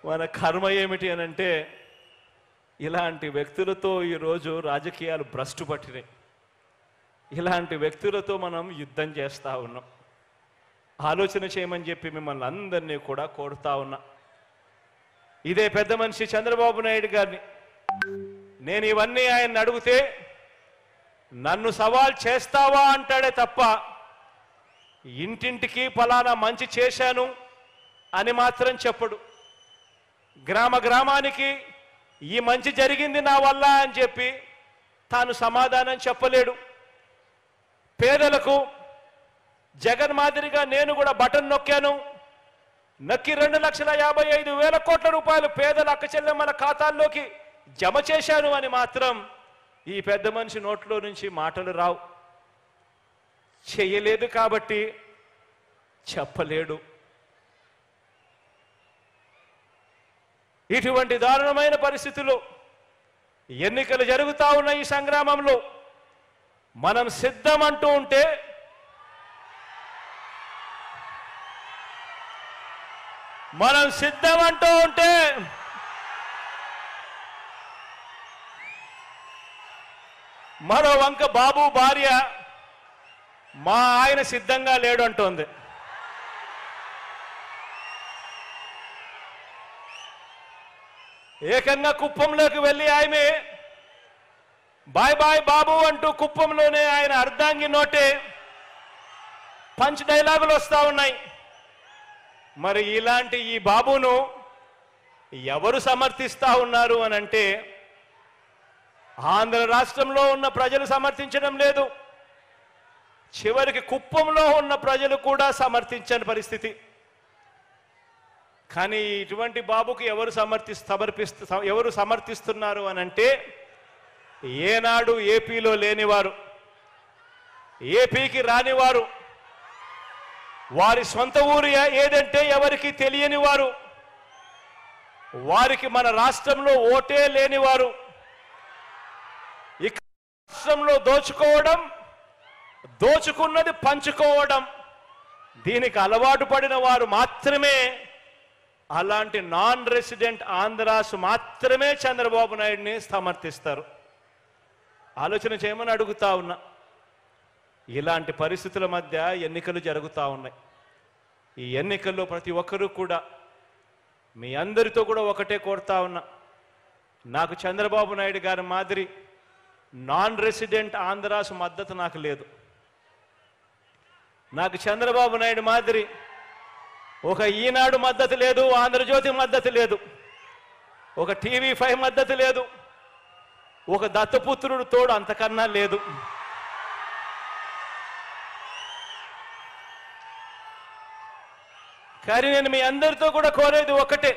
మన కర్మ ఏమిటి అని అంటే ఇలాంటి వ్యక్తులతో ఈరోజు రాజకీయాలు భ్రష్టు పట్టినాయి. ఇలాంటి వ్యక్తులతో మనం యుద్ధం చేస్తూ ఉన్నాం. ఆలోచన చేయమని చెప్పి మిమ్మల్ని అందరినీ కూడా కోరుతా ఉన్నా. ఇదే పెద్ద మనిషి చంద్రబాబు నాయుడు గారిని నేను ఇవన్నీ ఆయన అడిగితే నన్ను సవాల్ చేస్తావా అంటాడే తప్ప ఇంటింటికి ఫలానా మంచి చేశాను అని మాత్రం చెప్పడు. గ్రామ గ్రామానికి ఈ మంచి జరిగింది నా వల్ల అని చెప్పి తాను సమాధానం చెప్పలేడు. పేదలకు జగన్ మాదిరిగా నేను కూడా బటన్ నొక్కాను, నొక్కి 2,55,000 కోట్ల రూపాయలు పేదల అక్క చెల్లెమ్మల ఖాతాల్లోకి జమ చేశాను అని మాత్రం ఈ పెద్ద మనిషి నోట్లో నుంచి మాటలు రావు. చేయలేదు కాబట్టి చెప్పలేడు. ఇటువంటి దారుణమైన పరిస్థితుల్లో ఎన్నికలు జరుగుతూ ఉన్న ఈ సంగ్రామంలో మనం సిద్ధం అంటూ ఉంటే మరో వంక బాబు భార్య మా ఆయన సిద్ధంగా లేడు అంటోంది. ఏకంగా కుప్పంలోకి వెళ్ళి ఆమె బాయ్ బాయ్ బాబు అంటూ కుప్పంలోనే ఆయన అర్ధాంగి నోటే పంచ్ డైలాగులు వస్తూ ఉన్నాయి. మరి ఇలాంటి ఈ బాబును ఎవరు సమర్థిస్తా ఉన్నారు అని అంటే ఆంధ్ర రాష్ట్రంలో ఉన్న ప్రజలు సమర్థించడం లేదు. చివరికి కుప్పంలో ఉన్న ప్రజలు కూడా సమర్థించని పరిస్థితి. కానీ ఇటువంటి బాబుకి ఎవరు సమర్థిస్తున్నారు అని అంటే ఏనాడు ఏపీలో లేనివారు, ఏపీకి రానివారు, వారి సొంత ఊరు ఏదంటే ఎవరికి తెలియని వారు, వారికి మన రాష్ట్రంలో ఓటే లేనివారు, ఇక్కడ రాష్ట్రంలో దోచుకోవడం, దోచుకున్నది పంచుకోవడం, దీనికి అలవాటు పడిన వారు మాత్రమే, అలాంటి నాన్ రెసిడెంట్ ఆంధ్రాస్ మాత్రమే చంద్రబాబు నాయుడిని సమర్థిస్తారు. ఆలోచన చేయమని అడుగుతా ఉన్నా. ఇలాంటి పరిస్థితుల మధ్య ఎన్నికలు జరుగుతూ ఉన్నాయి. ఈ ఎన్నికల్లో ప్రతి ఒక్కరూ కూడా మీ అందరితో కూడా ఒకటే కోరుతా ఉన్నా, నాకు చంద్రబాబు నాయుడు గారి మాదిరి నాన్ రెసిడెంట్ ఆంధ్రాస్ మద్దతు నాకు లేదు. నాకు చంద్రబాబు నాయుడు మాదిరి ఒక ఈనాడు మద్దతు లేదు, ఆంధ్రజ్యోతి మద్దతు లేదు, ఒక TV5 మద్దతు లేదు, ఒక దత్తపుత్రుడు తోడు అంతకన్నా లేదు. కానీ నేను మీ అందరితో కూడా కోరేది ఒకటే,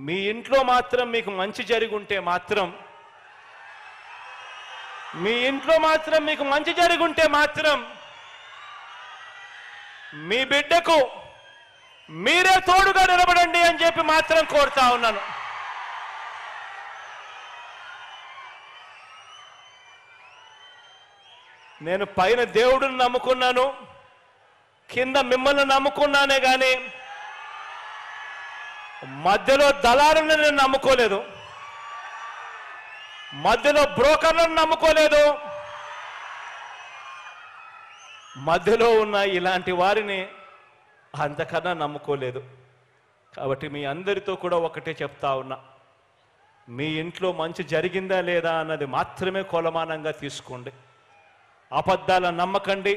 మీ ఇంట్లో మాత్రం మీకు మంచి జరిగి ఉంటే మాత్రం మీ బిడ్డకు మీరే తోడుగా నిలబడండి అని చెప్పి మాత్రం కోరుతా ఉన్నాను. నేను పైన దేవుడిని నమ్ముకున్నాను, కింద మిమ్మల్ని నమ్ముకున్నానే కానీ మధ్యలో దళారులను నేను నమ్ముకోలేదు, మధ్యలో బ్రోకర్లను నమ్ముకోలేదు, మధ్యలో ఉన్న ఇలాంటి వారిని అంతకన్నా నమ్ముకోలేదు. కాబట్టి మీ అందరితో కూడా ఒకటే చెప్తా ఉన్నా, మీ ఇంట్లో మంచి జరిగిందా లేదా అన్నది మాత్రమే కొలమానంగా తీసుకోండి. అబద్ధాలను నమ్మకండి.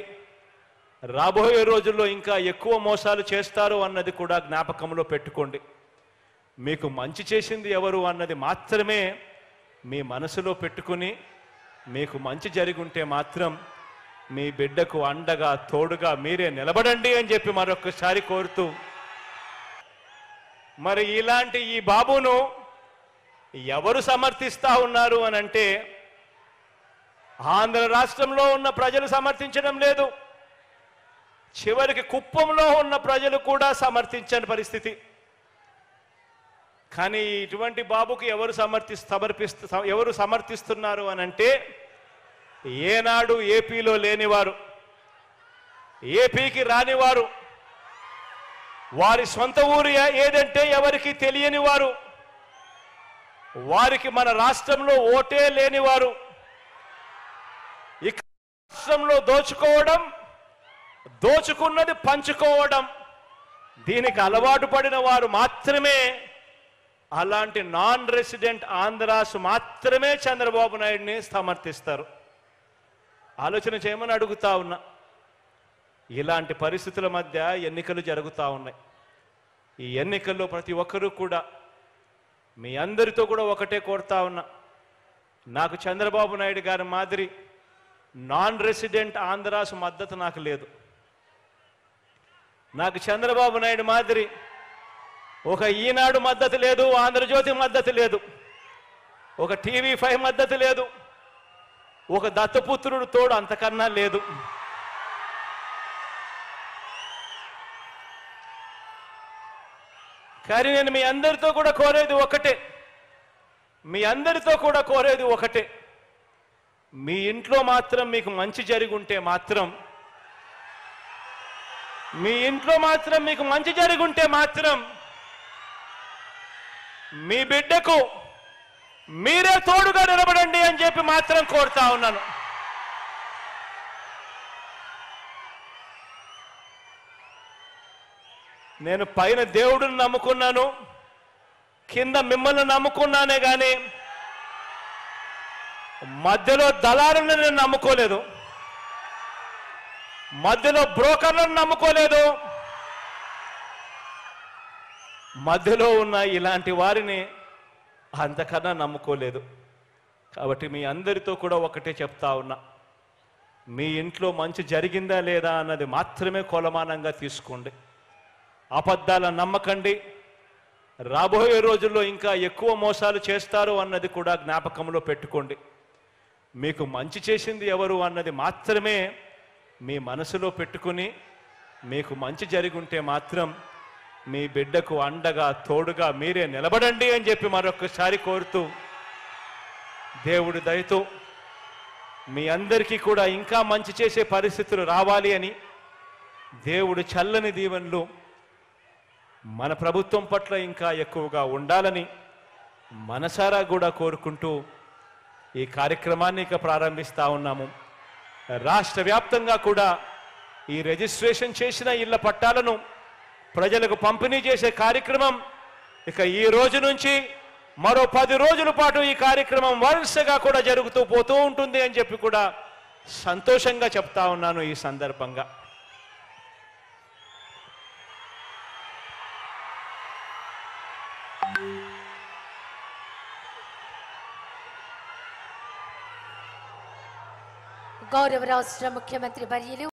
రాబోయే రోజుల్లో ఇంకా ఎక్కువ మోసాలు చేస్తారు అన్నది కూడా జ్ఞాపకంలో పెట్టుకోండి. మీకు మంచి చేసింది ఎవరు అన్నది మాత్రమే మీ మనసులో పెట్టుకుని, మీకు మంచి జరిగి ఉంటే మాత్రం మీ బిడ్డకు అండగా తోడుగా మీరే నిలబడండి అని చెప్పి మరొకసారి కోరుతూ, మరి ఇలాంటి ఈ బాబును ఎవరు సమర్థిస్తా ఉన్నారు అని అంటే ఆంధ్ర రాష్ట్రంలో ఉన్న ప్రజలు సమర్థించడం లేదు, చివరికి కుప్పంలో ఉన్న ప్రజలు కూడా సమర్థించని పరిస్థితి. కానీ ఇటువంటి బాబుకి ఎవరు సమర్థిస్తున్నారు అని అంటే ఏనాడు ఏపీలో లేనివారు, ఏపీకి రానివారు, వారి సొంత ఊరు ఏదంటే ఎవరికి తెలియని వారు, వారికి మన రాష్ట్రంలో ఓటే లేని వారు, ఇక రాష్ట్రంలో దోచుకోవడం, దోచుకున్నది పంచుకోవడం, దీనికి అలవాటు పడిన వారు మాత్రమే, అలాంటి నాన్ రెసిడెంట్ ఆంధ్రాస్ మాత్రమే చంద్రబాబు నాయుడిని సమర్థిస్తారు. ఆలోచన చేయమని అడుగుతా ఉన్నా. ఇలాంటి పరిస్థితుల మధ్య ఎన్నికలు జరుగుతూ ఉన్నాయి. ఈ ఎన్నికల్లో ప్రతి ఒక్కరూ కూడా మీ అందరితో కూడా ఒకటే కోరుతా ఉన్నా, నాకు చంద్రబాబు నాయుడు గారి మాదిరి నాన్ రెసిడెంట్ ఆంధ్రాస్ మద్దతు నాకు లేదు. నాకు చంద్రబాబు నాయుడు మాదిరి ఒక ఈనాడు మద్దతు లేదు, ఆంధ్రజ్యోతి మద్దతు లేదు, ఒక TV5 మద్దతు లేదు, ఒక దత్తపుత్రుడు తోడు అంతకన్నా లేదు. కానీ నేను మీ అందరితో కూడా కోరేది ఒకటే, మీ అందరితో కూడా కోరేది ఒకటే, మీ ఇంట్లో మాత్రం మీకు మంచి జరిగి ఉంటే మాత్రం, మీ ఇంట్లో మాత్రం మీకు మంచి జరిగి ఉంటే మాత్రం మీ బిడ్డకు మీరే తోడుగా నిలబడండి అని చెప్పి మాత్రం కోరుతా ఉన్నాను. నేను పైన దేవుడిని నమ్ముకున్నాను, కింద మిమ్మల్ని నమ్ముకున్నానే కానీ మధ్యలో దళారులను నేను నమ్ముకోలేదు, మధ్యలో బ్రోకర్లను నమ్ముకోలేదు, మధ్యలో ఉన్న ఇలాంటి వారిని అంతకన్నా నమ్ముకోలేదు. కాబట్టి మీ అందరితో కూడా ఒకటే చెప్తా ఉన్నా, మీ ఇంట్లో మంచి జరిగిందా లేదా అన్నది మాత్రమే కొలమానంగా తీసుకోండి. అబద్ధాలను నమ్మకండి. రాబోయే రోజుల్లో ఇంకా ఎక్కువ మోసాలు చేస్తారు అన్నది కూడా జ్ఞాపకంలో పెట్టుకోండి. మీకు మంచి చేసింది ఎవరు అన్నది మాత్రమే మీ మనసులో పెట్టుకుని, మీకు మంచి జరిగి ఉంటే మాత్రం మీ బిడ్డకు అండగా తోడుగా మీరే నిలబడండి అని చెప్పి మరొకసారి కోరుతూ, దేవుడి దయతో మీ అందరికీ కూడా ఇంకా మంచి చేసే పరిస్థితులు రావాలి అని, దేవుడి చల్లని దీవెనలు మన ప్రభుత్వం పట్ల ఇంకా ఎక్కువగా ఉండాలని మనసారా కూడా కోరుకుంటూ ఈ కార్యక్రమాన్ని ఇక ప్రారంభిస్తా ఉన్నాము. రాష్ట్ర వ్యాప్తంగా కూడా ఈ రిజిస్ట్రేషన్ చేసిన ఇళ్ల పట్టాలను ప్రజలకు పంపిణీ చేసే కార్యక్రమం ఇక ఈ రోజు నుంచి మరో 10 రోజుల పాటు ఈ కార్యక్రమం వరుసగా కూడా జరుగుతూ పోతూ ఉంటుంది అని చెప్పి కూడా సంతోషంగా చెప్తా ఉన్నాను. ఈ సందర్భంగా గౌరవ రాష్ట్ర ముఖ్యమంత్రి వర్యులు